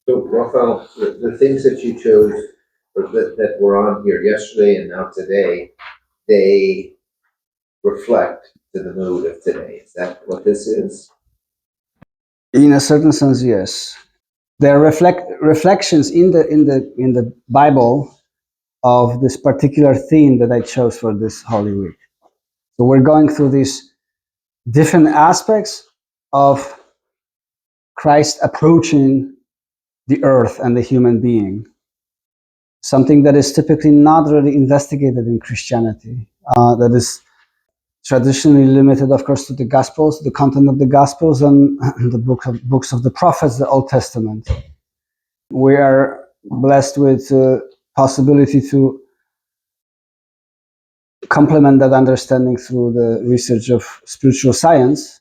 So, Raphael, the things that you chose or that were on here yesterday and now today, they reflect to the mood of today. Is that what this is? In a certain sense, yes. There are reflections in the Bible of this particular theme that I chose for this Holy Week. So we're going through these different aspects of Christ approaching the earth and the human being, something that is typically not really investigated in Christianity, that is traditionally limited, of course, to the Gospels, the content of the Gospels, and the books of the prophets, the Old Testament. We are blessed with possibility to complement that understanding through the research of spiritual science,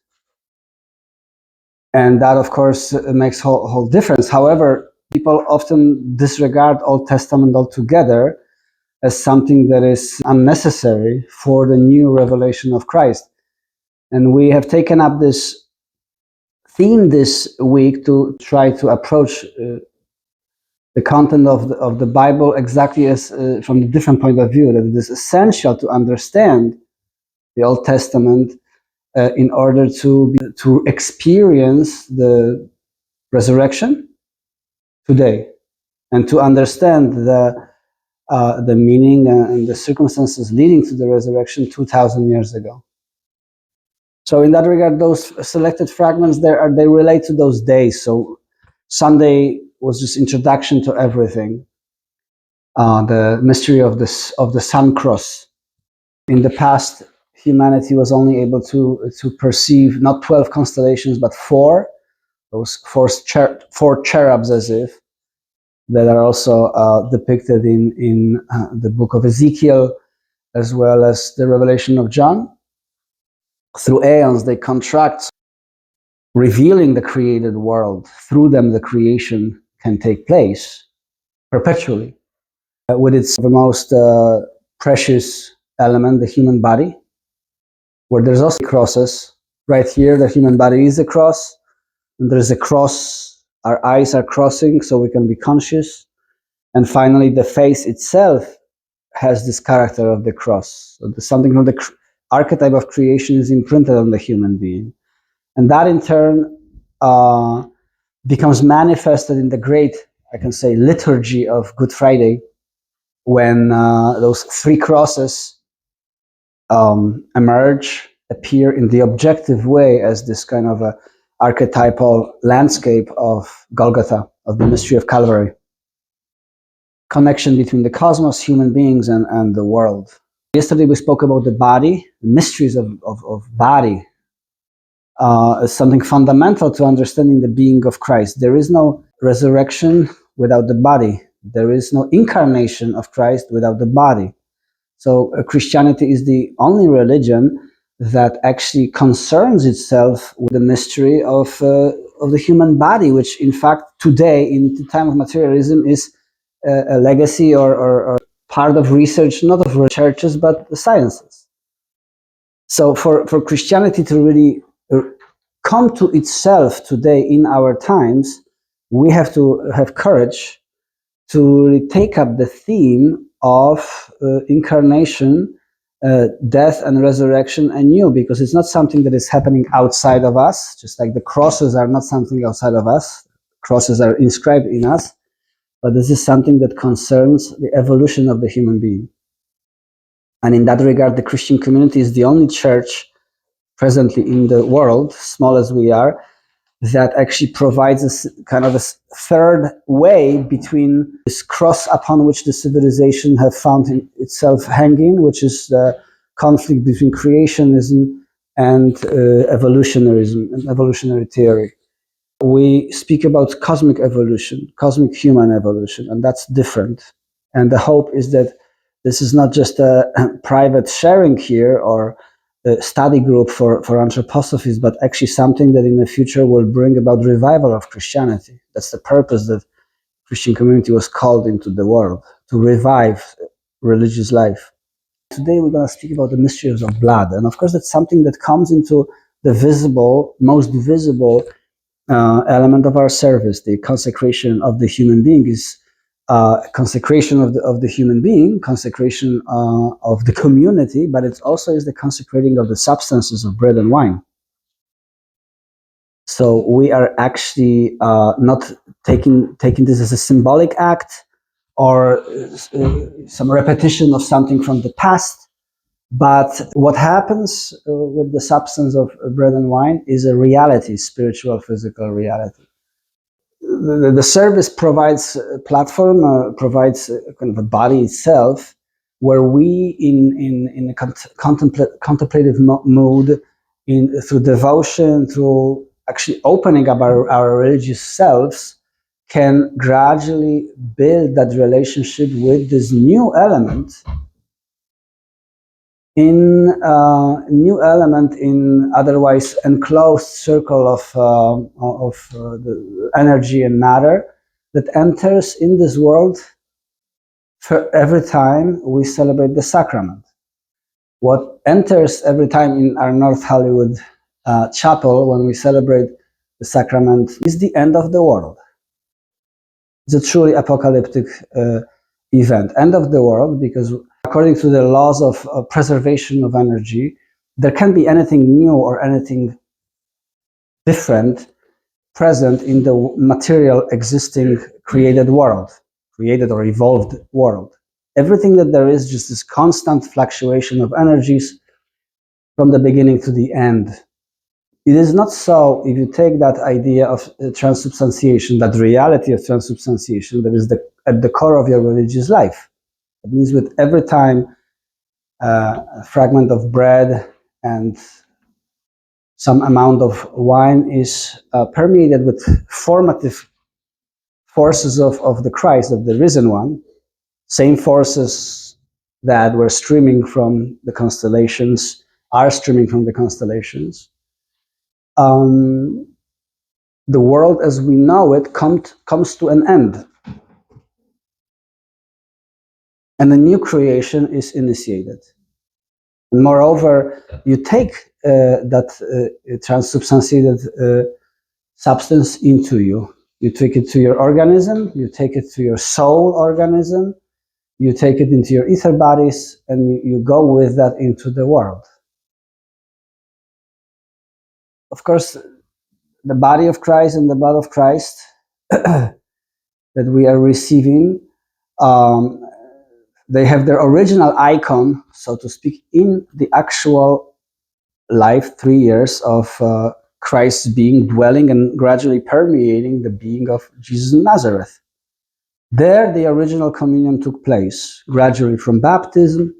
and that, of course, makes whole difference. However, people often disregard Old Testament altogether as something that is unnecessary for the new revelation of Christ. And we have taken up this theme this week to try to approach the content of the Bible exactly as from the different point of view, that it is essential to understand the Old Testament in order to experience the resurrection today, and to understand the meaning and the circumstances leading to the resurrection 2,000 years ago. So in that regard, those selected fragments they relate to those days. So Sunday was just introduction to everything. The mystery of the sun cross. In the past, humanity was only able to perceive not 12 constellations, but four. Those four cherubs, as if, that are also depicted in the book of Ezekiel, as well as the Revelation of John. Through aeons, they contract, revealing the created world. Through them, the creation can take place perpetually. With its the most precious element, the human body, where there's also crosses. Right here, the human body is a cross, and there's a cross. Our eyes are crossing, so we can be conscious. And finally, the face itself has this character of the cross. So something from the archetype of creation is imprinted on the human being. And that in turn becomes manifested in the great, I can say, liturgy of Good Friday, when those three crosses emerge, appear in the objective way as this kind of a archetypal landscape of Golgotha, of the mystery of Calvary. Connection between the cosmos, human beings, and the world. Yesterday we spoke about the body, the mysteries of body, as something fundamental to understanding the being of Christ. There is no resurrection without the body. There is no incarnation of Christ without the body. So Christianity is the only religion that actually concerns itself with the mystery of the human body, which in fact today, in the time of materialism, is a legacy or part of research, not of churches, but the sciences. So for Christianity to really come to itself today in our times, we have to have courage to really take up the theme of incarnation, death and resurrection anew, because it's not something that is happening outside of us, just like the crosses are not something outside of us. Crosses are inscribed in us, but this is something that concerns the evolution of the human being. And in that regard, the Christian community is the only church presently in the world, small as we are, that actually provides us kind of a third way between this cross upon which the civilization have found itself hanging, which is the conflict between creationism and evolutionarism and evolutionary theory. We speak about cosmic evolution, cosmic human evolution, and that's different. And the hope is that this is not just a private sharing here or a study group for anthroposophists, but actually something that in the future will bring about revival of Christianity. That's the purpose that Christian community was called into the world, to revive religious life. Today we're going to speak about the mysteries of blood. And of course, that's something that comes into the visible, most visible element of our service, the consecration of the human being, is consecration of the human being, consecration of the community, but it also is the consecrating of the substances of bread and wine. So we are actually not taking this as a symbolic act or some repetition of something from the past, but what happens with the substance of bread and wine is a reality, spiritual, physical reality. The service provides a platform, provides kind of a body itself, where we, in a contemplative mood, through devotion, through actually opening up our religious selves, can gradually build that relationship with this new element in otherwise enclosed circle of the energy and matter that enters in this world for every time we celebrate the sacrament. What enters every time in our North Hollywood chapel when we celebrate the sacrament is the end of the world. It's a truly apocalyptic event, end of the world, because according to the laws of preservation of energy, there can't be anything new or anything different present in the material existing created world, created or evolved world. Everything that there is just this constant fluctuation of energies from the beginning to the end. It is not so if you take that idea of transubstantiation, that reality of transubstantiation that is at the core of your religious life. It means with every time a fragment of bread and some amount of wine is permeated with formative forces of the Christ, of the risen one, same forces that were streaming from the constellations, are streaming from the constellations. The world as we know it comes to an end. And a new creation is initiated. And moreover, you take that transubstantiated substance into you. You take it to your organism, you take it to your soul organism, you take it into your ether bodies, and you go with that into the world. Of course, the body of Christ and the blood of Christ that we are receiving, they have their original icon, so to speak, in the actual life, 3 years of Christ's being, dwelling and gradually permeating the being of Jesus of Nazareth. There, the original communion took place, gradually from baptism,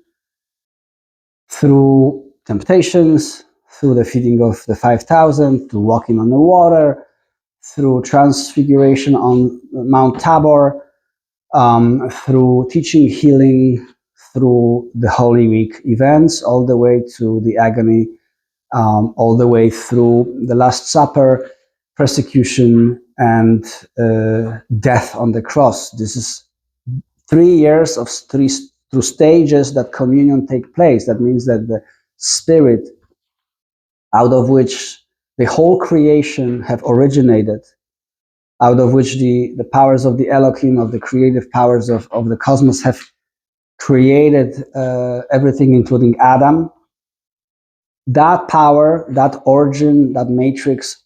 through temptations, through the feeding of the 5,000, through walking on the water, through transfiguration on Mount Tabor, through teaching, healing, through the Holy Week events, all the way to the agony, all the way through the Last Supper, persecution, and death on the cross. This is 3 years of through stages that communion take place. That means that the Spirit, out of which the whole creation have originated, out of which the powers of the Elohim, of the creative powers of the cosmos have created everything, including Adam. That power, that origin, that matrix,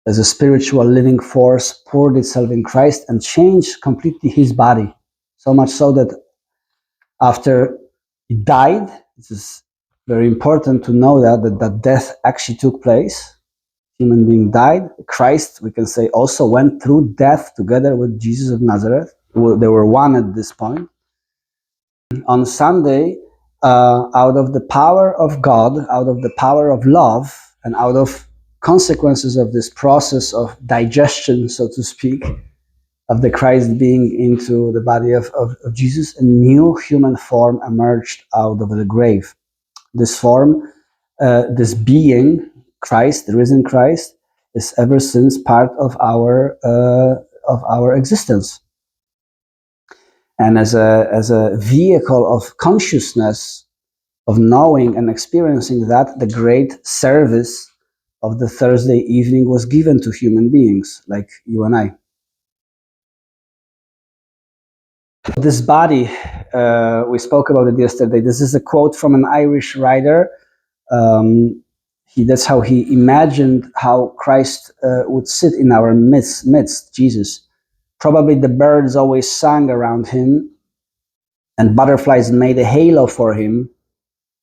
as a spiritual living force, poured itself in Christ and changed completely his body. So much so that after he died, this is very important to know that death actually took place. Human being died. Christ, we can say, also went through death together with Jesus of Nazareth. They were one at this point. On Sunday, out of the power of God, out of the power of love, and out of consequences of this process of digestion, so to speak, of the Christ being into the body of Jesus, a new human form emerged out of the grave. This form, this being, Christ, the risen Christ, is ever since part of our existence. And as a vehicle of consciousness, of knowing and experiencing that, the great service of the Thursday evening was given to human beings like you and I. This body, we spoke about it yesterday. This is a quote from an Irish writer. That's how he imagined how Christ would sit in our midst, Jesus. Probably the birds always sang around him, and butterflies made a halo for him.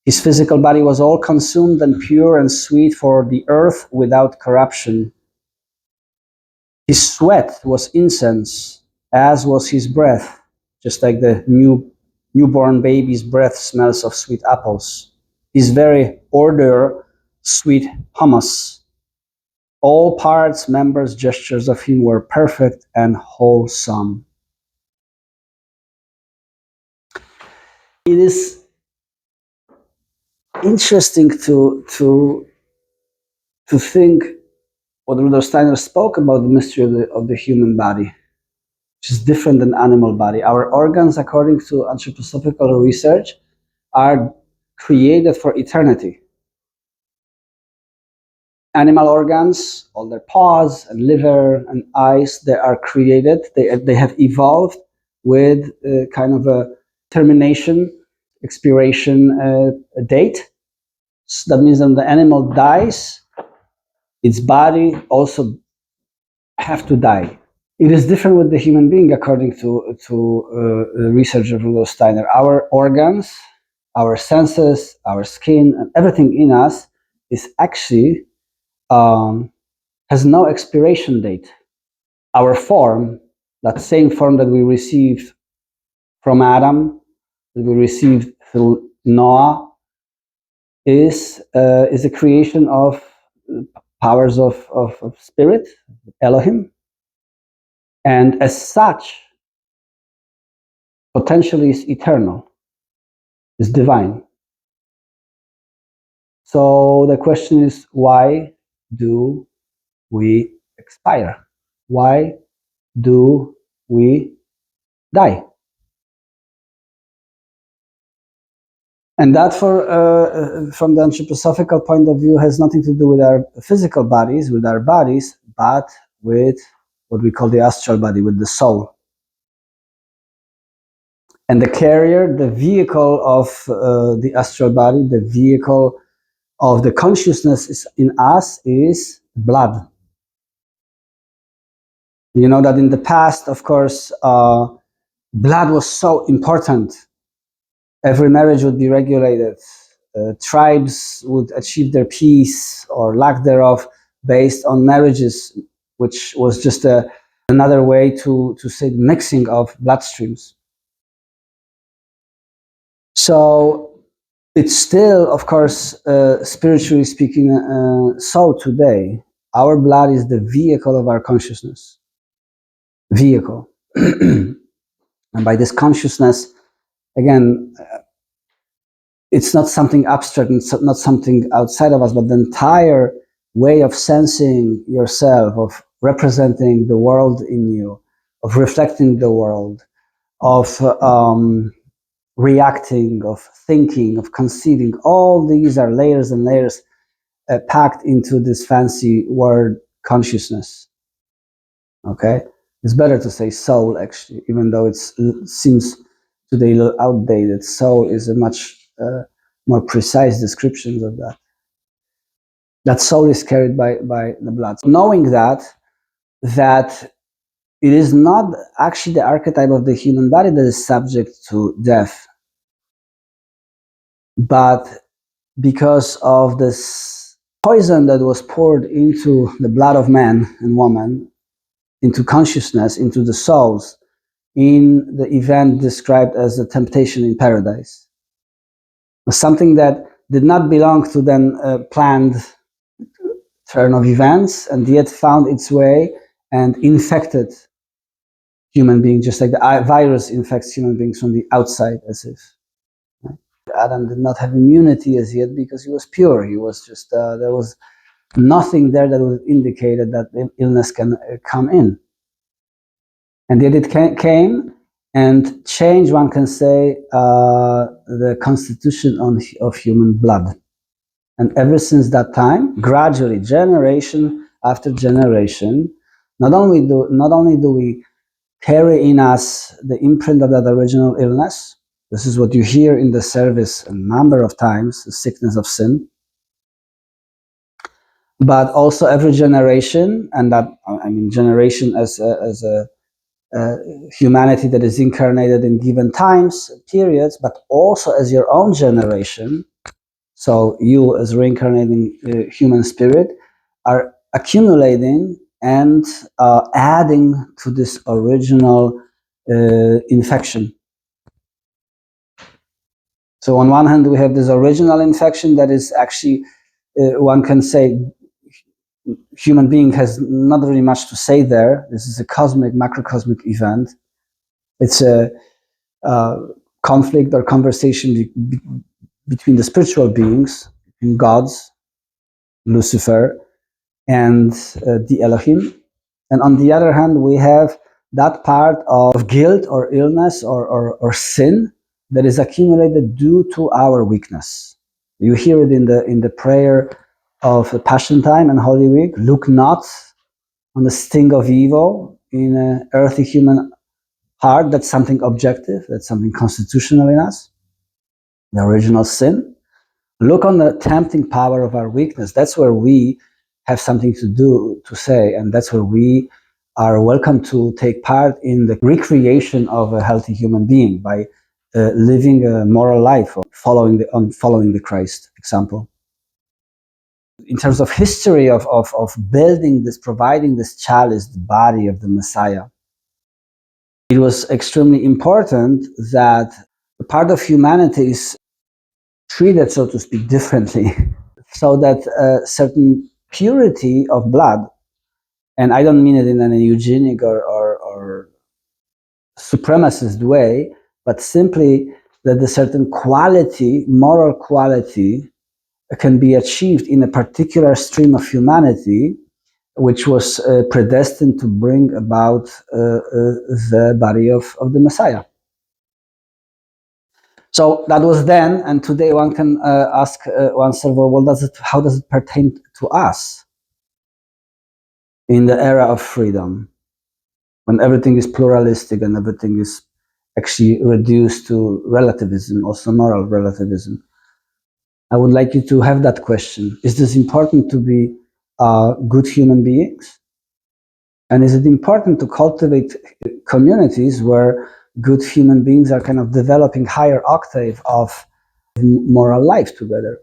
His physical body was all consumed and pure and sweet for the earth without corruption. His sweat was incense, as was his breath, just like the newborn baby's breath smells of sweet apples. His very odor, sweet hummus. All parts, members, gestures of him were perfect and wholesome. It is interesting to think what Rudolf Steiner spoke about the mystery of the human body, which is different than animal body. Our organs, according to anthroposophical research, are created for eternity. Animal organs, all their paws and liver and eyes, they are created. They have evolved with kind of a termination, expiration date. So that means when the animal dies, its body also have to die. It is different with the human being, according to the research of Rudolf Steiner. Our organs, our senses, our skin, and everything in us is actually has no expiration date. Our form, that same form that we received from Adam, that we received through Noah, is a creation of powers of spirit, Elohim, and as such, potentially is eternal, is divine. So the question is, why do we expire? Why do we die? And that, from the anthroposophical point of view, has nothing to do with our physical bodies, but with what we call the astral body, with the soul. And the carrier, the vehicle of the astral body, the vehicle of the consciousness in us is blood. You know that in the past, of course, blood was so important. Every marriage would be regulated. Tribes would achieve their peace or lack thereof based on marriages, which was just another way to say mixing of bloodstreams. So it's still, of course, spiritually speaking, so today. Our blood is the vehicle of our consciousness. Vehicle. And by this consciousness, again, it's not something abstract, it's not something outside of us, but the entire way of sensing yourself, of representing the world in you, of reflecting the world, of reacting, of thinking, of conceiving. All these are layers and layers packed into this fancy word consciousness. Okay? It's better to say soul, actually, even though it seems today a little outdated. Soul is a much more precise description of that. That soul is carried by the blood. So knowing that it is not actually the archetype of the human body that is subject to death, but because of this poison that was poured into the blood of man and woman, into consciousness, into the souls, in the event described as the temptation in paradise. Something that did not belong to then planned turn of events, and yet found its way and infected human beings, just like the virus infects human beings from the outside, as if. Right? Adam did not have immunity as yet because he was pure. He was just, there was nothing there that would indicate that illness can come in. And yet it came and changed, one can say, the constitution of human blood. And ever since that time, gradually, generation after generation, not only do we carry in us the imprint of that original illness, this is what you hear in the service a number of times, the sickness of sin, but also every generation, and that, I mean, generation as a humanity that is incarnated in given times, periods, but also as your own generation. So you, as reincarnating human spirit, are accumulating and adding to this original infection. So on one hand, we have this original infection that is actually, one can say, human being has not really much to say there. This is a cosmic, macrocosmic event. It's a conflict or conversation between the spiritual beings, between gods, Lucifer, and the Elohim. And on the other hand, we have that part of guilt or illness or sin that is accumulated due to our weakness. You hear it in the prayer of Passion Time and Holy Week. Look not on the sting of evil in an earthly human heart. That's something objective. That's something constitutional in us. The original sin. Look on the tempting power of our weakness. That's where we have something to say, and that's where we are welcome to take part in the recreation of a healthy human being by living a moral life or following the Christ example. In terms of history of building this, providing this chalice, the body of the Messiah, it was extremely important that a part of humanity is treated, so to speak, differently, so that a certain purity of blood, and I don't mean it in an eugenic or supremacist way, but simply that a certain quality, moral quality, can be achieved in a particular stream of humanity, which was predestined to bring about the body of the Messiah. So that was then, and today one can ask oneself, well, how does it pertain to us in the era of freedom, when everything is pluralistic and everything is actually reduced to relativism, also moral relativism? I would like you to have that question. Is this important to be good human beings? And is it important to cultivate communities where good human beings are kind of developing higher octave of moral life together?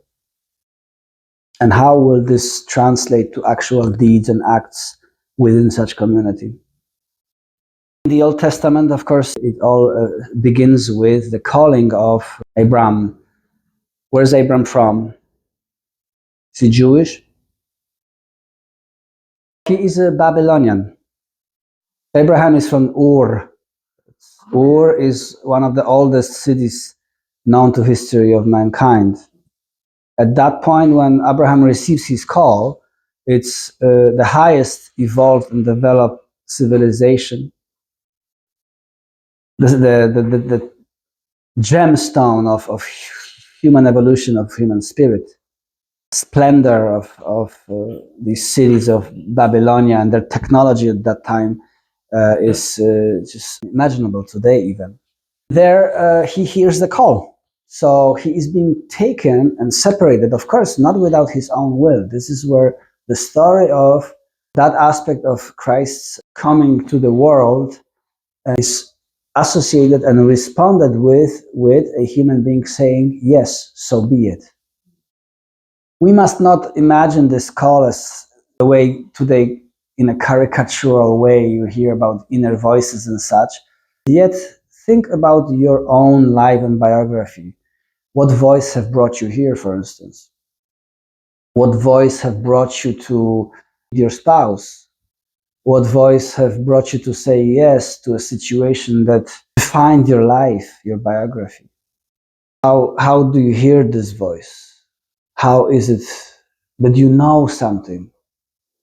And how will this translate to actual deeds and acts within such community? In the Old Testament, of course, it all begins with the calling of Abram. Where's Abram from? Is he Jewish? He is a Babylonian. Abraham is from Ur. Ur is one of the oldest cities known to history of mankind. At that point, when Abraham receives his call, it's the highest evolved and developed civilization. The gemstone of human evolution, of human spirit. Splendor of these cities of Babylonia and their technology at that time is just imaginable today even. There he hears the call. So he is being taken and separated, of course, not without his own will. This is where the story of that aspect of Christ's coming to the world is associated and responded with a human being saying, yes, so be it. We must not imagine this call as the way today, in a caricatural way, you hear about inner voices and such. Yet, think about your own life and biography. What voice have brought you here, for instance? What voice have brought you to your spouse? What voice have brought you to say yes to a situation that defined your life, your biography? How do you hear this voice? How is it that you know something?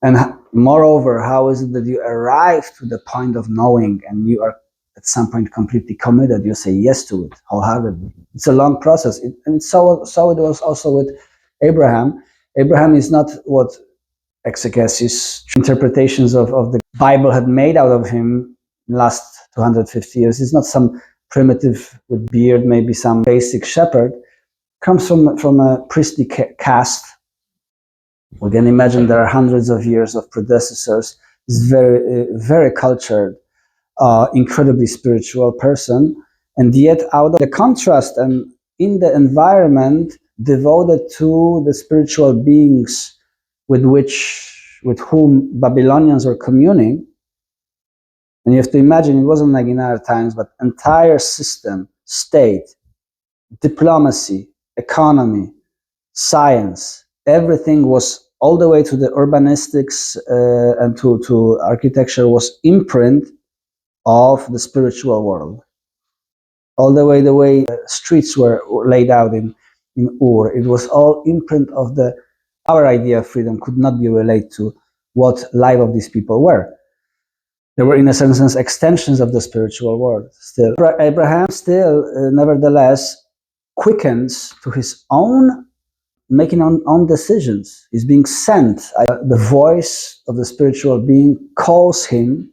And moreover, how is it that you arrive to the point of knowing and you are at some point completely committed? You say yes to it wholeheartedly. It's a long process. And so it was also with Abraham. Abraham is not what exegesis, interpretations of the Bible had made out of him in the last 250 years. He's not some primitive with beard, maybe some basic shepherd. Comes from a priestly caste. We can imagine there are hundreds of years of predecessors. He's very cultured, incredibly spiritual person, and yet out of the contrast and in the environment devoted to the spiritual beings with whom Babylonians were communing. And you have to imagine it wasn't like in our times, but entire system, state, diplomacy, economy, science, everything was all the way to the urbanistics and to architecture was imprint of the spiritual world. All the way streets were laid out in Ur, it was all imprint of our idea of freedom could not be related to what life of these people were. They were in a certain sense extensions of the spiritual world still. Abraham still, nevertheless, quickens to his own making own decisions. He's being sent. The voice of the spiritual being calls him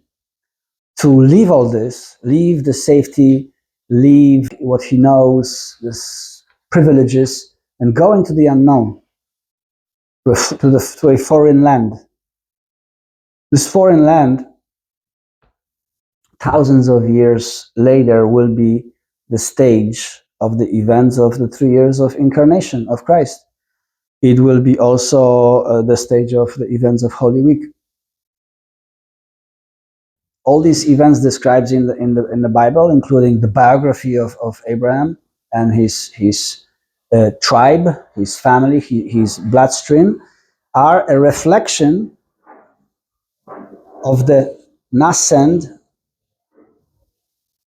to leave all this, leave the safety, leave what he knows, his privileges, and go into the unknown, to a foreign land. This foreign land, thousands of years later, will be the stage of the events of the 3 years of incarnation of Christ. It will be also the stage of the events of Holy Week. All these events described in the Bible, including the biography of Abraham and his tribe, his family, his bloodstream, are a reflection of the nascent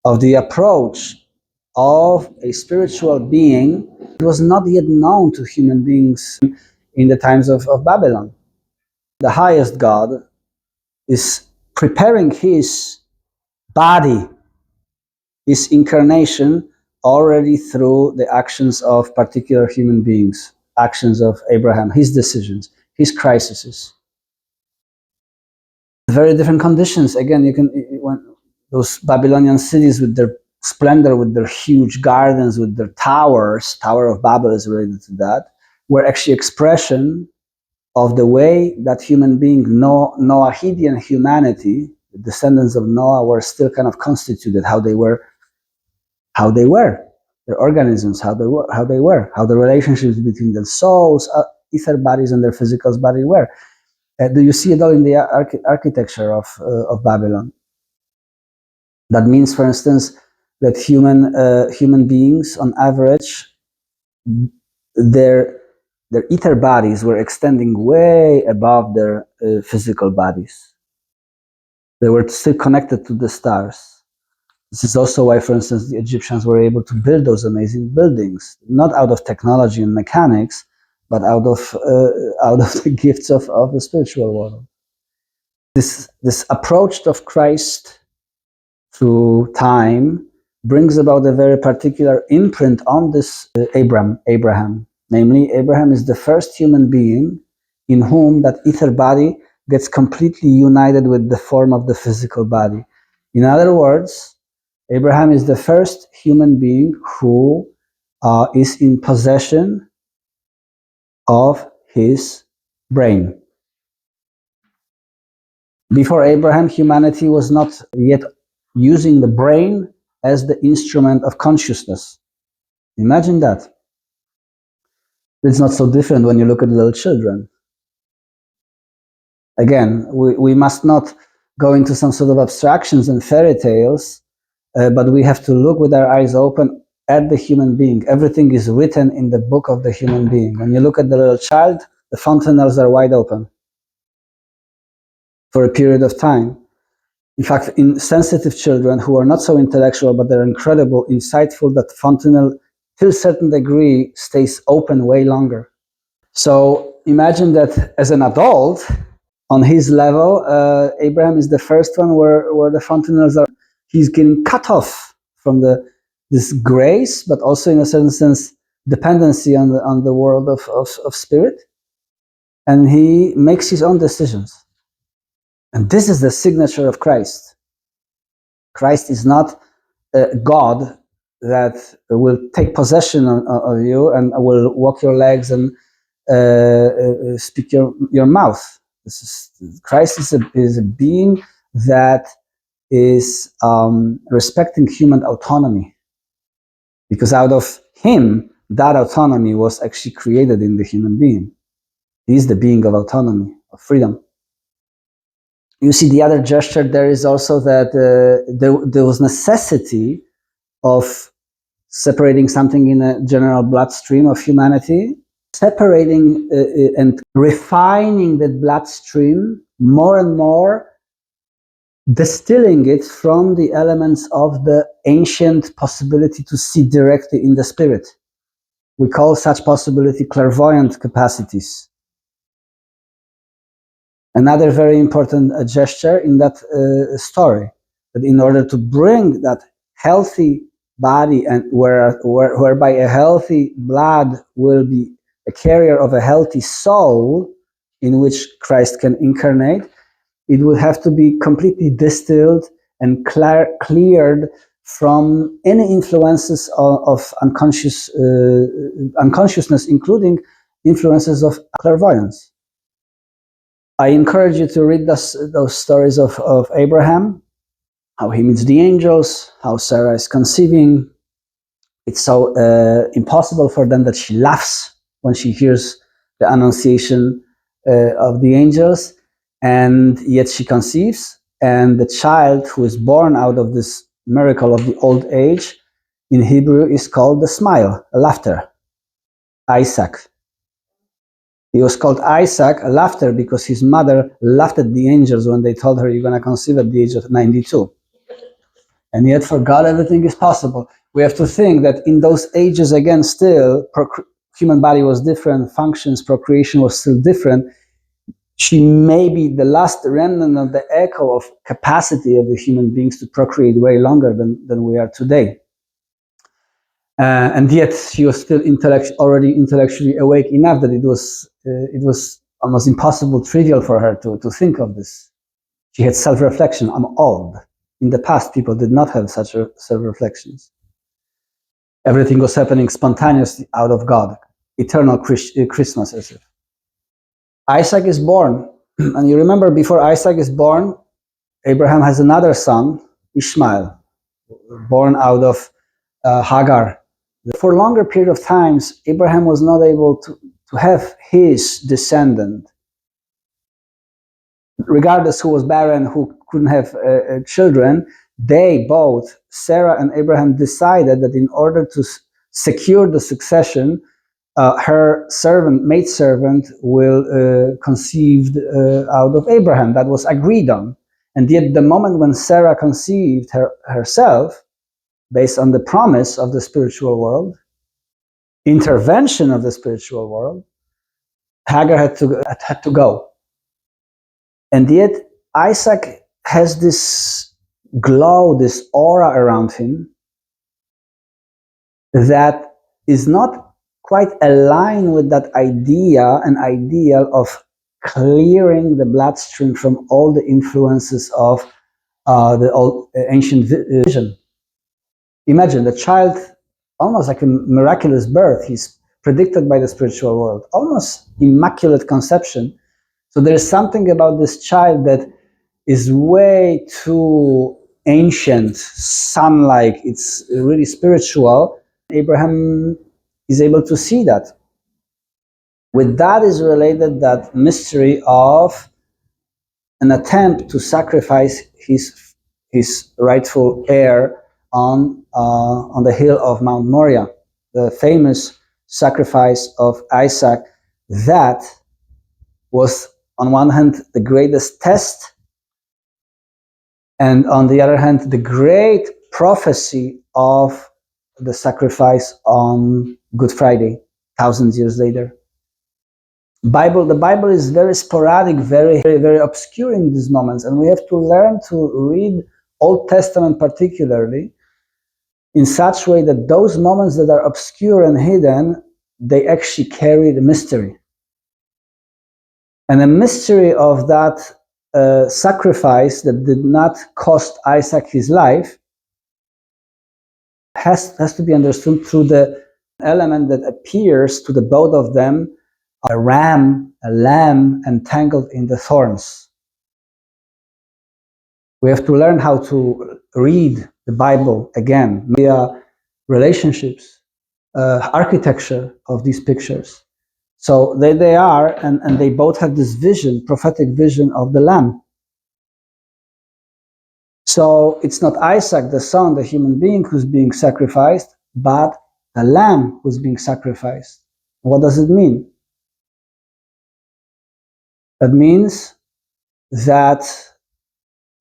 of the approach of a spiritual being that was not yet known to human beings in the times of Babylon. The highest God is preparing his body, his incarnation, already through the actions of particular human beings, actions of Abraham, his decisions, his crises. Very different conditions. Again, when those Babylonian cities with their splendor, with their huge gardens, with their towers, Tower of Babel is related to that, were actually expression of the way that human being, Noahidian humanity, the descendants of Noah, were still kind of constituted, how they were, their organisms, how they were, how the relationships between their souls, ether bodies, and their physical body were. Do you see it all in the architecture of Babylon? That means, for instance, that human beings, on average, their ether bodies were extending way above their physical bodies. They were still connected to the stars. This is also why, for instance, the Egyptians were able to build those amazing buildings, not out of technology and mechanics, but out of the gifts of the spiritual world. This approach of Christ through time brings about a very particular imprint on this Abraham. Namely, Abraham is the first human being in whom that ether body gets completely united with the form of the physical body. In other words, Abraham is the first human being who is in possession of his brain. Before Abraham, humanity was not yet using the brain as the instrument of consciousness. Imagine that. It's not so different when you look at little children. Again, we must not go into some sort of abstractions and fairy tales, but we have to look with our eyes open at the human being. Everything is written in the book of the human being. When you look at the little child, the fontanelles are wide open for a period of time. In fact, in sensitive children who are not so intellectual, but they're incredible, insightful, that fontanelle, to a certain degree, stays open way longer. So imagine that as an adult, on his level, Abraham is the first one where the fontanelles are, he's getting cut off from this grace, but also in a certain sense, dependency on the world of spirit, and he makes his own decisions. And this is the signature of Christ. Christ is not a God that will take possession of you and will walk your legs and speak your mouth. Christ is a being that is respecting human autonomy, because out of him, that autonomy was actually created in the human being. He is the being of autonomy, of freedom. You see, the other gesture there is also that there was necessity of separating something in a general bloodstream of humanity, separating and refining that bloodstream more and more, distilling it from the elements of the ancient possibility to see directly in the spirit. We call such possibility clairvoyant capacities. Another very important gesture in that story, that in order to bring that healthy body and whereby a healthy blood will be a carrier of a healthy soul in which Christ can incarnate, it will have to be completely distilled and cleared from any influences of unconsciousness, including influences of clairvoyance. I encourage you to read those stories of Abraham, how he meets the angels, how Sarah is conceiving. It's so impossible for them that she laughs when she hears the annunciation of the angels, and yet she conceives, and the child who is born out of this miracle of the old age in Hebrew is called the smile, a laughter, Isaac. He was called Isaac, a laughter, because his mother laughed at the angels when they told her, you're going to conceive at the age of 92. And yet for God, everything is possible. We have to think that in those ages, again, still, human body was different, functions, procreation was still different. She may be the last remnant of the echo of capacity of the human beings to procreate way longer than we are today. And yet she was still already intellectually awake enough that it was almost impossible, trivial for her to think of this. She had self-reflection. I'm old. In the past, people did not have such self-reflections. Everything was happening spontaneously out of God. Eternal Christmas, as if. Isaac is born. And you remember, before Isaac is born, Abraham has another son, Ishmael, born out of Hagar. For a longer period of times, Abraham was not able to have his descendant, regardless who was barren, who couldn't have children. They both, Sarah and Abraham, decided that in order to secure the succession, her maidservant will conceived out of Abraham. That was agreed on. And yet the moment when Sarah conceived herself, based on the promise of the spiritual world, intervention of the spiritual world, Hagar had to go. And yet Isaac has this glow, this aura around him that is not quite aligned with that idea, an ideal of clearing the bloodstream from all the influences of the old ancient vision. Imagine the child, almost like a miraculous birth. He's predicted by the spiritual world, almost immaculate conception. So there's something about this child that is way too ancient, sun-like. It's really spiritual. Abraham is able to see that. With that is related that mystery of an attempt to sacrifice his rightful heir on the hill of Mount Moriah, the famous sacrifice of Isaac. That was, on one hand, the greatest test, and on the other hand, the great prophecy of the sacrifice on Good Friday, thousands of years later. The Bible is very sporadic, very, very, very obscure in these moments, and we have to learn to read Old Testament particularly in such a way that those moments that are obscure and hidden, they actually carry the mystery. And the mystery of that sacrifice that did not cost Isaac his life has to be understood through the element that appears to the both of them, a ram, a lamb entangled in the thorns. We have to learn how to read the Bible again via relationships, architecture of these pictures. So they are, and they both have this vision, prophetic vision of the Lamb. So it's not Isaac, the son, the human being, who's being sacrificed, but the Lamb who's being sacrificed. What does it mean? That means that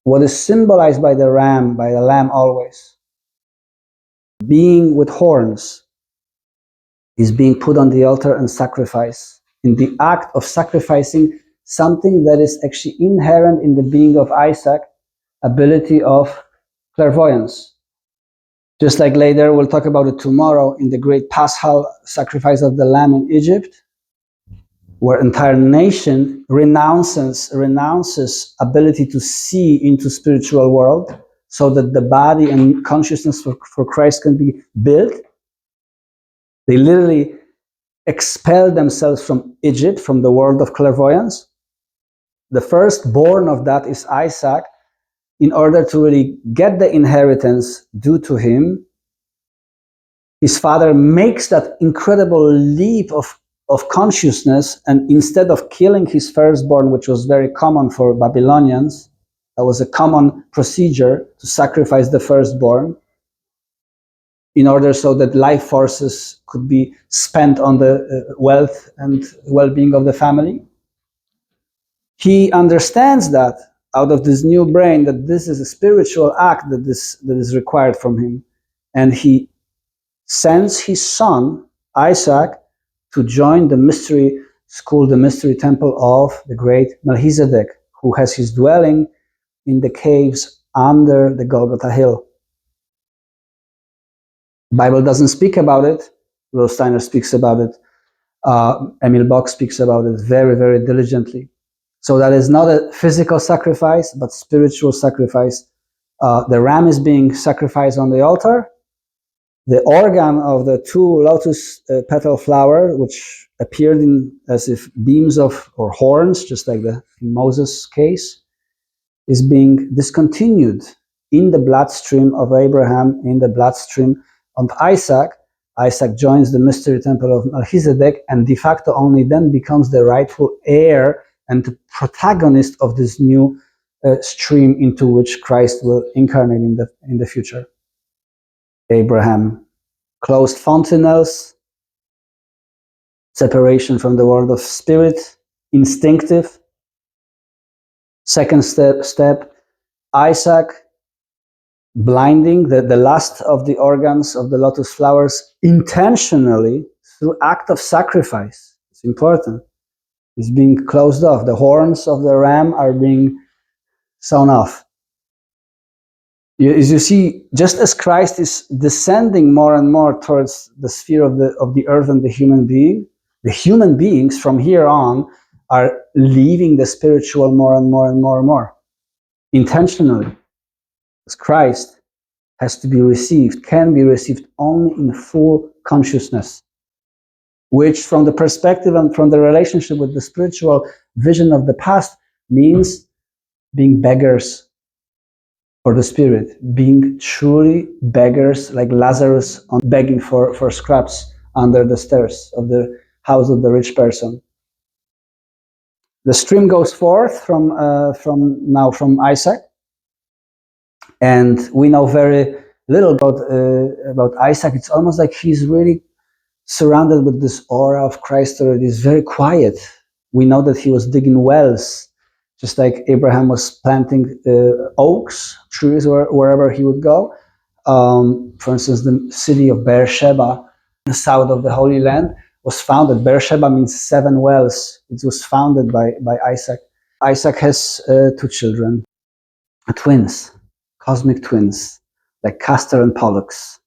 what is symbolized by the ram, by the lamb always, being with horns, is being put on the altar and sacrificed. In the act of sacrificing something that is actually inherent in the being of Isaac, ability of clairvoyance. Just like later, we'll talk about it tomorrow, in the great Paschal sacrifice of the lamb in Egypt, where entire nation renounces ability to see into spiritual world, so that the body and consciousness for Christ can be built. They literally expel themselves from Egypt, from the world of clairvoyance. The firstborn of that is Isaac. In order to really get the inheritance due to him, his father makes that incredible leap of consciousness, and instead of killing his firstborn, which was very common for Babylonians, that was a common procedure to sacrifice the firstborn in order so that life forces could be spent on the wealth and well-being of the family. He understands that out of this new brain, that this is a spiritual act that is required from him. And he sends his son, Isaac, to join the mystery school, the mystery temple of the great Melchizedek, who has his dwelling in the caves under the Golgotha hill. The Bible doesn't speak about it. Rudolf Steiner speaks about it. Emil Bock speaks about it very, very diligently. So that is not a physical sacrifice, but spiritual sacrifice. The ram is being sacrificed on the altar. The organ of the two lotus petal flower, which appeared as if beams or horns, just like in Moses' case, is being discontinued in the bloodstream of Abraham, in the bloodstream of Isaac. Isaac joins the mystery temple of Melchizedek, and de facto only then becomes the rightful heir and the protagonist of this new stream into which Christ will incarnate in the future. Abraham, closed fontanels, separation from the world of spirit, instinctive. Second step, Isaac, blinding the last of the organs of the lotus flowers intentionally through act of sacrifice. It's important. It's being closed off. The horns of the ram are being sawn off. As you see, just as Christ is descending more and more towards the sphere of the earth and the human beings from here on are leaving the spiritual more and more and more and more intentionally. As Christ has to be received, can be received only in full consciousness, which from the perspective and from the relationship with the spiritual vision of the past means being beggars for the spirit, being truly beggars, like Lazarus begging for scraps under the stairs of the house of the rich person. The stream goes forth from Isaac, and we know very little about Isaac. It's almost like he's really surrounded with this aura of Christ already. He's very quiet. We know that he was digging wells, just like Abraham was planting oaks, trees, wherever he would go. For instance, the city of Beersheba, in the south of the Holy Land, was founded. Beersheba means 7 wells. It was founded by Isaac. Isaac has 2 children, twins, cosmic twins, like Castor and Pollux.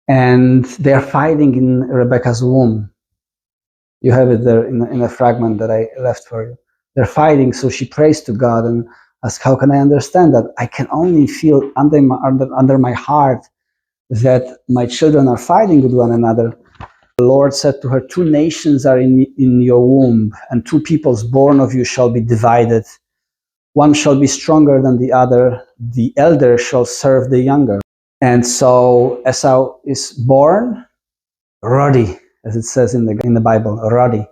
and they are fighting in Rebecca's womb. You have it there in a fragment that I left for you. They're fighting, so she prays to God and asks, how can I understand that? I can only feel under my heart that my children are fighting with one another. The Lord said to her, 2 nations are in your womb, and 2 peoples born of you shall be divided. One shall be stronger than the other. The elder shall serve the younger. And so Esau is born ruddy, as it says in the Bible, ruddy,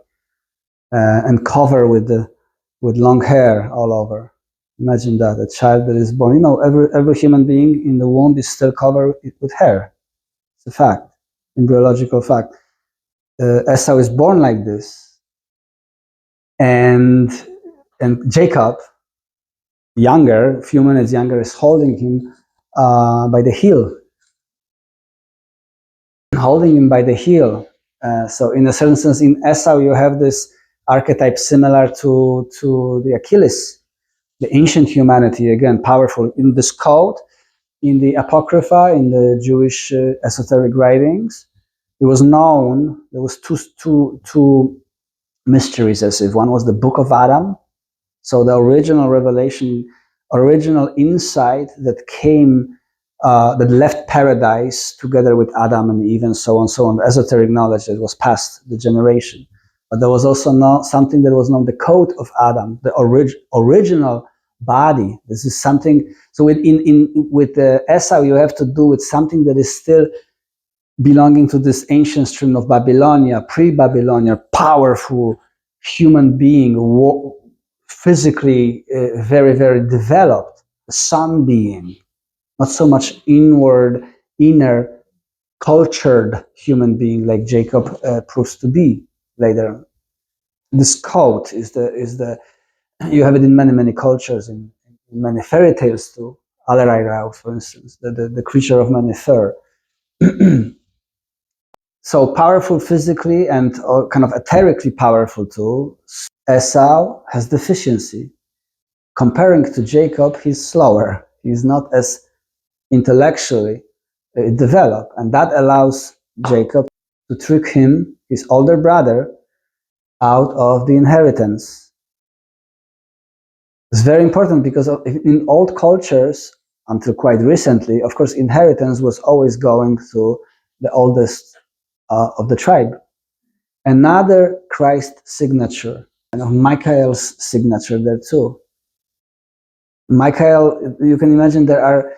and covered with long hair all over. Imagine that, a child that is born. You know, every human being in the womb is still covered with hair. It's a fact, embryological fact. Esau is born like this, and Jacob, younger, a few minutes younger, is holding him by the heel, so in a certain sense, in Esau, you have this archetype similar to the Achilles, the ancient humanity, again, powerful. In this code, in the Apocrypha, in the Jewish esoteric writings, it was known, there was two mysteries, as if one was the Book of Adam, so the original revelation, original insight that came, that left paradise together with Adam and Eve and so on, esoteric knowledge that was passed the generation. But there was also something that was known, the code of Adam, the original body. This is something, so with Esau, you have to do with something that is still belonging to this ancient stream of Babylonia, pre-Babylonia, powerful human being, physically very, very developed, a sun being, not so much inner, cultured human being like Jacob proves to be later. This code is the you have it in many cultures, in many fairy tales too. Alarai, for instance, the creature of many fur. So powerful physically and kind of etherically powerful too. Esau has deficiency. Comparing to Jacob, he's slower. He's not as intellectually developed, and that allows Jacob to trick him, his older brother, out of the inheritance. It's very important because in old cultures, until quite recently, of course, inheritance was always going to the oldest of the tribe. Another Christ signature, and of Michael's signature there too. Michael, you can imagine there are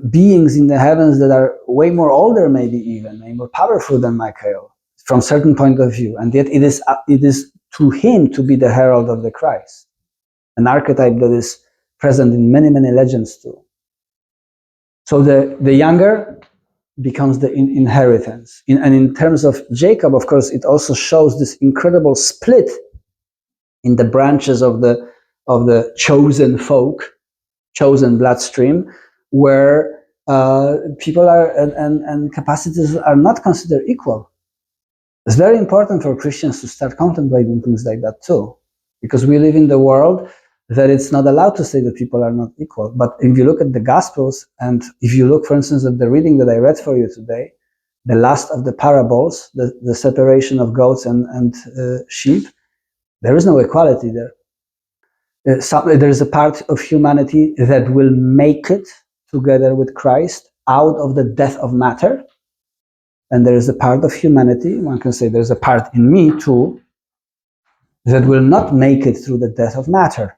beings in the heavens that are way more older, maybe even, and more powerful than Michael from certain point of view, and yet it is to him to be the herald of the Christ, an archetype that is present in many legends too. So the younger becomes the inheritance, and in terms of Jacob, of course, it also shows this incredible split in the branches of the chosen folk, chosen bloodstream, where people are and capacities are not considered equal. It's very important for Christians to start contemplating things like that too, because we live in the world that it's not allowed to say that people are not equal. But if you look at the Gospels, and if you look, for instance, at the reading that I read for you today, the last of the parables, the separation of goats and sheep, there is no equality there. There is a part of humanity that will make it together with Christ out of the death of matter. And there is a part of humanity, one can say there's a part in me too, that will not make it through the death of matter.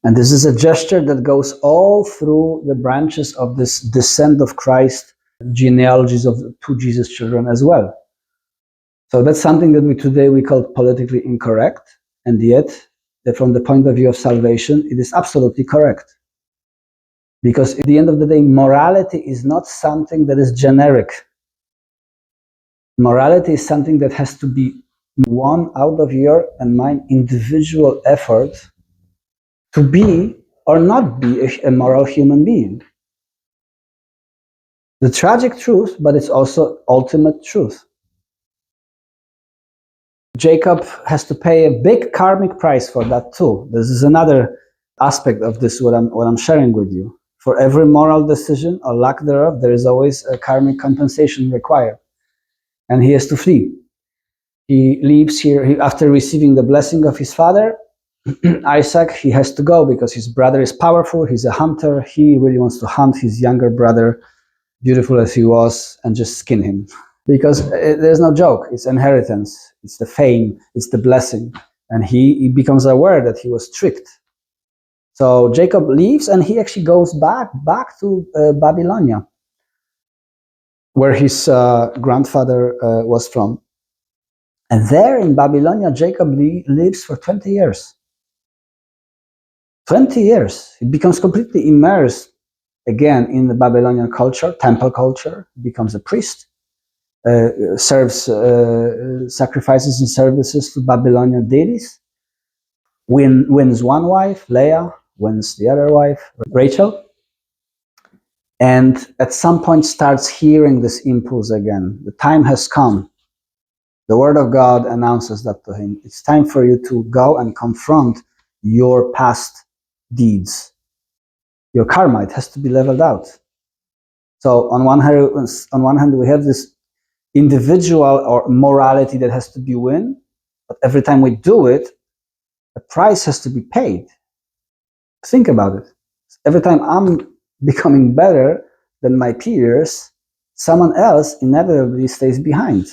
And this is a gesture that goes all through the branches of this descent of Christ, genealogies of the 2 Jesus children as well. So that's something that today we call politically incorrect, and yet, from the point of view of salvation, it is absolutely correct. Because at the end of the day, morality is not something that is generic. Morality is something that has to be won out of your and mine individual effort to be or not be a moral human being. The tragic truth, but it's also ultimate truth. Jacob has to pay a big karmic price for that too. This is another aspect of this, what I'm sharing with you. For every moral decision or lack thereof, there is always a karmic compensation required. And he has to flee. He leaves here after receiving the blessing of his father, Isaac. He has to go because his brother is powerful. He's a hunter. He really wants to hunt his younger brother, beautiful as he was, and just skin him. Because there's no joke. It's inheritance. It's the fame. It's the blessing. And he becomes aware that he was tricked. So Jacob leaves and he actually goes back to Babylonia, where his grandfather was from. And there in Babylonia, Jacob lives for 20 years. 20 years. He becomes completely immersed again in the Babylonian culture, temple culture, becomes a priest, serves sacrifices and services to Babylonian deities, wins one wife, Leah, wins the other wife, Rachel, and at some point starts hearing this impulse again. The time has come. The word of God announces that to him. It's time for you to go and confront your past deeds. Your karma, it has to be leveled out. So on one hand, we have this individual or morality that has to be won, but every time we do it, a price has to be paid. Think about it. Every time I'm becoming better than my peers, someone else inevitably stays behind.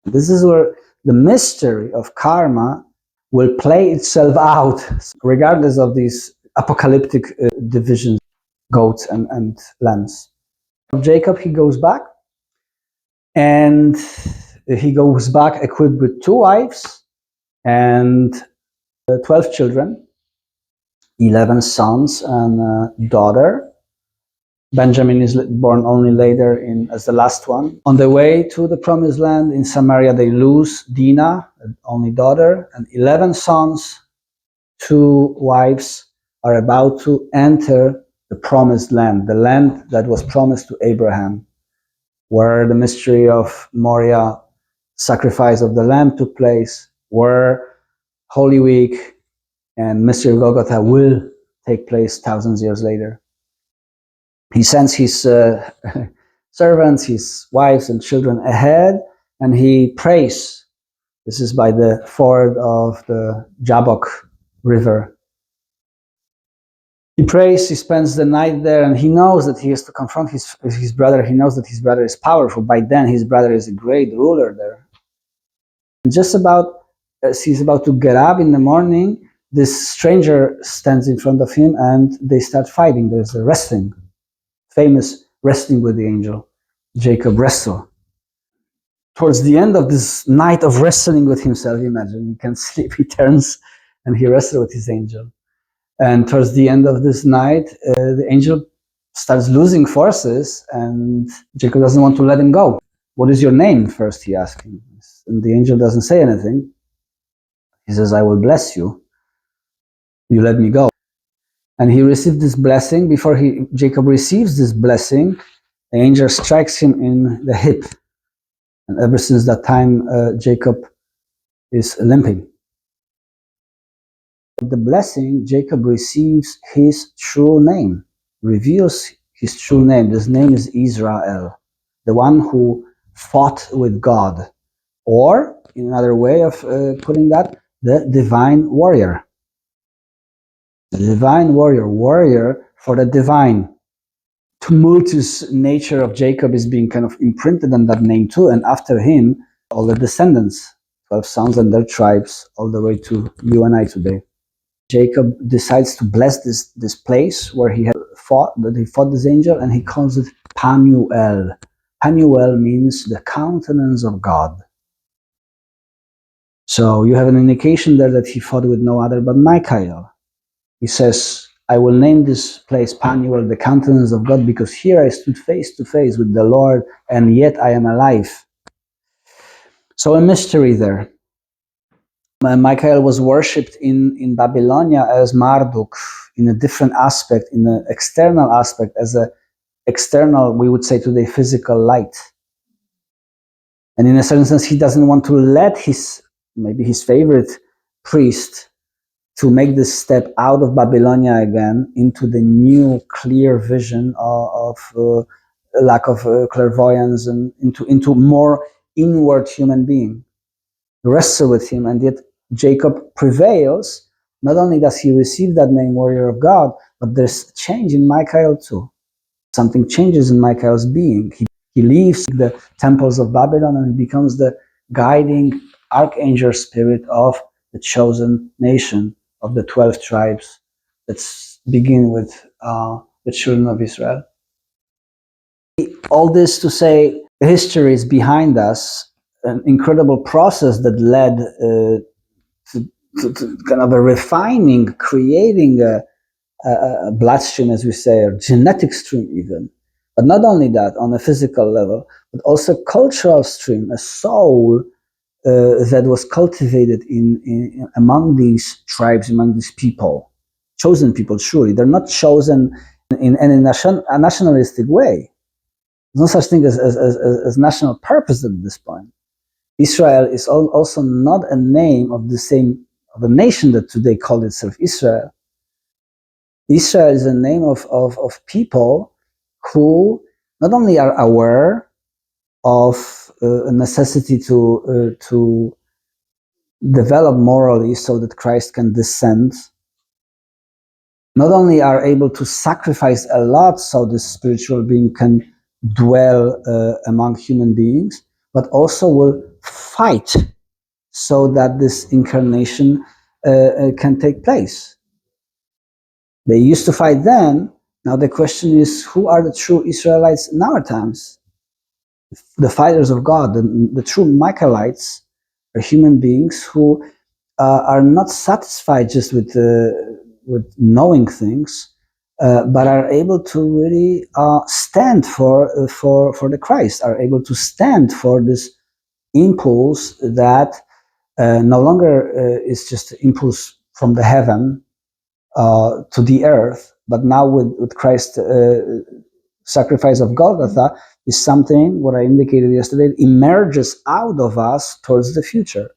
This is where the mystery of karma will play itself out, regardless of these apocalyptic divisions, goats and lambs. Jacob, he goes back, and he goes back equipped with 2 wives and 12 children, 11 sons and a daughter. Benjamin is born only later as the last one. On the way to the promised land in Samaria, they lose Dinah, only daughter, and 11 sons, 2 wives are about to enter the promised land, the land that was promised to Abraham, where the mystery of Moriah, sacrifice of the lamb took place, where Holy Week and mystery of Golgotha will take place thousands of years later. He sends his servants, his wives and children ahead, and he prays. This is by the ford of the Jabbok River. He prays, he spends the night there, and he knows that he has to confront his brother. He knows that his brother is powerful. By then, his brother is a great ruler there. And just about as he's about to get up in the morning, this stranger stands in front of him, and they start fighting. There's a wrestling. Famous wrestling with the angel. Jacob wrestle. Towards the end of this night of wrestling with himself, imagine, he can't sleep, he turns and he wrestles with his angel. And towards the end of this night, the angel starts losing forces, and Jacob doesn't want to let him go. What is your name? First he asks him. And the angel doesn't say anything. He says, I will bless you. You let me go. And he received this blessing. Before Jacob receives this blessing, the angel strikes him in the hip. And ever since that time, Jacob is limping. The blessing, Jacob receives his true name, reveals his true name. This name is Israel, the one who fought with God. Or, in another way of putting that, the divine warrior. The divine warrior, warrior for the divine. Tumultuous nature of Jacob is being kind of imprinted on that name too, and after him, all the descendants, 12 sons and their tribes, all the way to you and I today. Jacob decides to bless this place where he fought this angel, and he calls it Panuel. Panuel means the countenance of God. So you have an indication there that he fought with no other but Michael. He says, I will name this place Panuel, the countenance of God, because here I stood face to face with the Lord, and yet I am alive. So a mystery there. Michael was worshipped in Babylonia as Marduk, in a different aspect, in an external aspect, as an external, we would say today, physical light. And in a certain sense, he doesn't want to let maybe his favorite priest, to make this step out of Babylonia again into the new clear vision of lack of clairvoyance and into more inward human being. Wrestle with him, and yet Jacob prevails. Not only does he receive that name, warrior of God, but there's change in Michael too. Something changes in Michael's being. He leaves the temples of Babylon and becomes the guiding archangel spirit of the chosen nation of the 12 tribes that begin with the children of Israel. All this to say, history is behind us, an incredible process that led to kind of a refining, creating a bloodstream, as we say, or genetic stream even. But not only that, on a physical level, but also cultural stream, a soul that was cultivated in among these tribes, among these people, chosen people. Surely they're not chosen in any nationalistic way. There's no such thing as national purpose at this point. Israel is also not a name of the same of a nation that today called itself Israel. Israel is a name of people who not only are aware of a necessity to develop morally so that Christ can descend, not only are able to sacrifice a lot so the spiritual being can dwell among human beings, but also will fight so that this incarnation can take place. They used to fight then. Now the question is, who are the true Israelites in our times? The fighters of God, the true Michaelites, are human beings who are not satisfied just with knowing things, but are able to really stand for the Christ, are able to stand for this impulse that no longer is just an impulse from the heaven to the earth, but now with Christ's sacrifice of Golgotha is something, what I indicated yesterday, emerges out of us towards the future.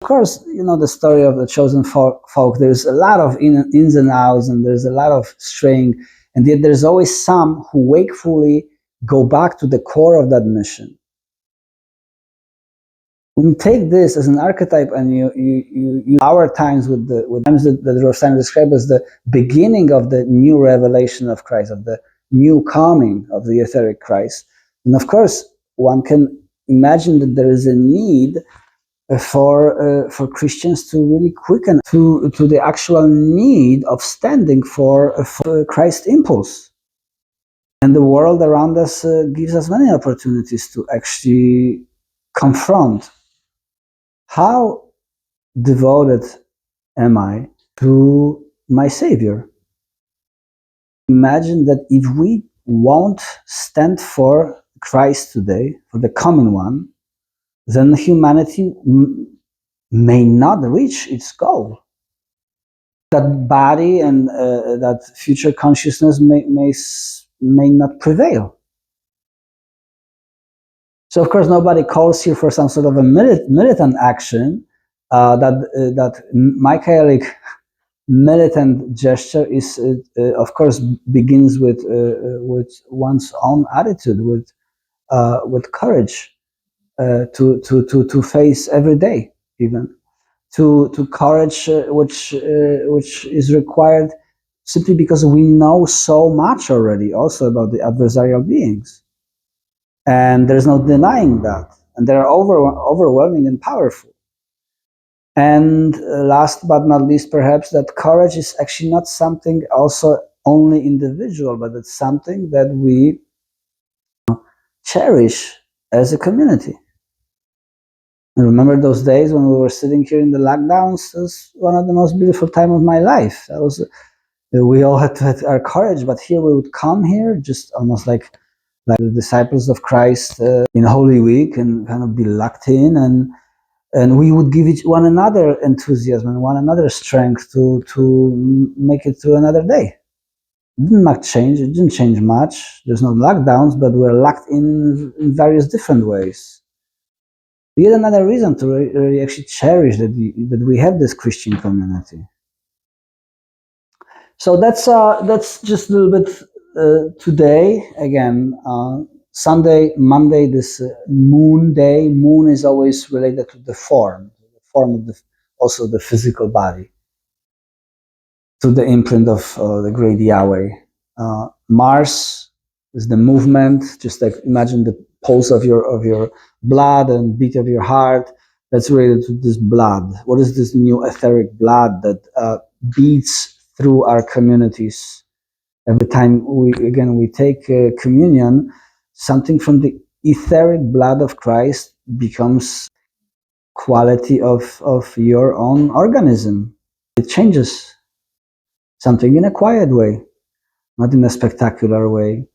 Of course, you know the story of the chosen folk. There's a lot of ins and outs, and there's a lot of straying, and yet there's always some who wakefully go back to the core of that mission. When you take this as an archetype and you our times with times that Rosanna described as the beginning of the new revelation of Christ, of the new coming of the etheric Christ, and of course one can imagine that there is a need for Christians to really quicken to the actual need of standing for Christ's impulse. And the world around us gives us many opportunities to actually confront how devoted am I to my Savior. Imagine that if we won't stand for Christ today, for the coming one, then humanity may not reach its goal. That body and that future consciousness may not prevail. So, of course, nobody calls here for some sort of a militant action. That Michaelic militant gesture is, of course, begins with one's own attitude, with courage to face every day, even to courage which is required simply because we know so much already, also about the adversarial beings. And there's no denying that. And they're overwhelming and powerful. And last but not least, perhaps, that courage is actually not something also only individual, but it's something that we cherish as a community. And remember those days when we were sitting here in the lockdowns? It was one of the most beautiful time of my life. That was, we all had to have our courage, but here we would come here just almost like the disciples of Christ in Holy Week and kind of be locked in, and we would give each one another enthusiasm and one another strength to make it through another day. It didn't much change. It didn't change much. There's no lockdowns, but we're locked in various different ways. yet another reason to really actually cherish that we have this Christian community. So that's just a little bit today. Again, Sunday, Monday, this moon day. Moon is always related to the form of also the physical body, to the imprint of the great Yahweh. Mars is the movement. Just like imagine the pulse of your blood and beat of your heart. That's related to this blood. What is this new etheric blood that beats through our communities? Every time we take communion, something from the etheric blood of Christ becomes quality of your own organism. It changes something in a quiet way, not in a spectacular way.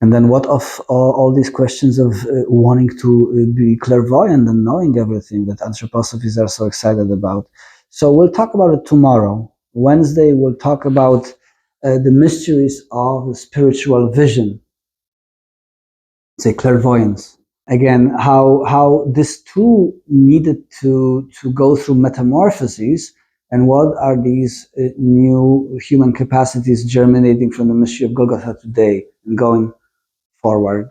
And then what of all these questions of wanting to be clairvoyant and knowing everything that anthroposophists are so excited about? So we'll talk about it tomorrow. Wednesday, we'll talk about the mysteries of spiritual vision, say clairvoyance. Again, how this too needed to go through metamorphoses, and what are these new human capacities germinating from the mystery of Golgotha today and going forward.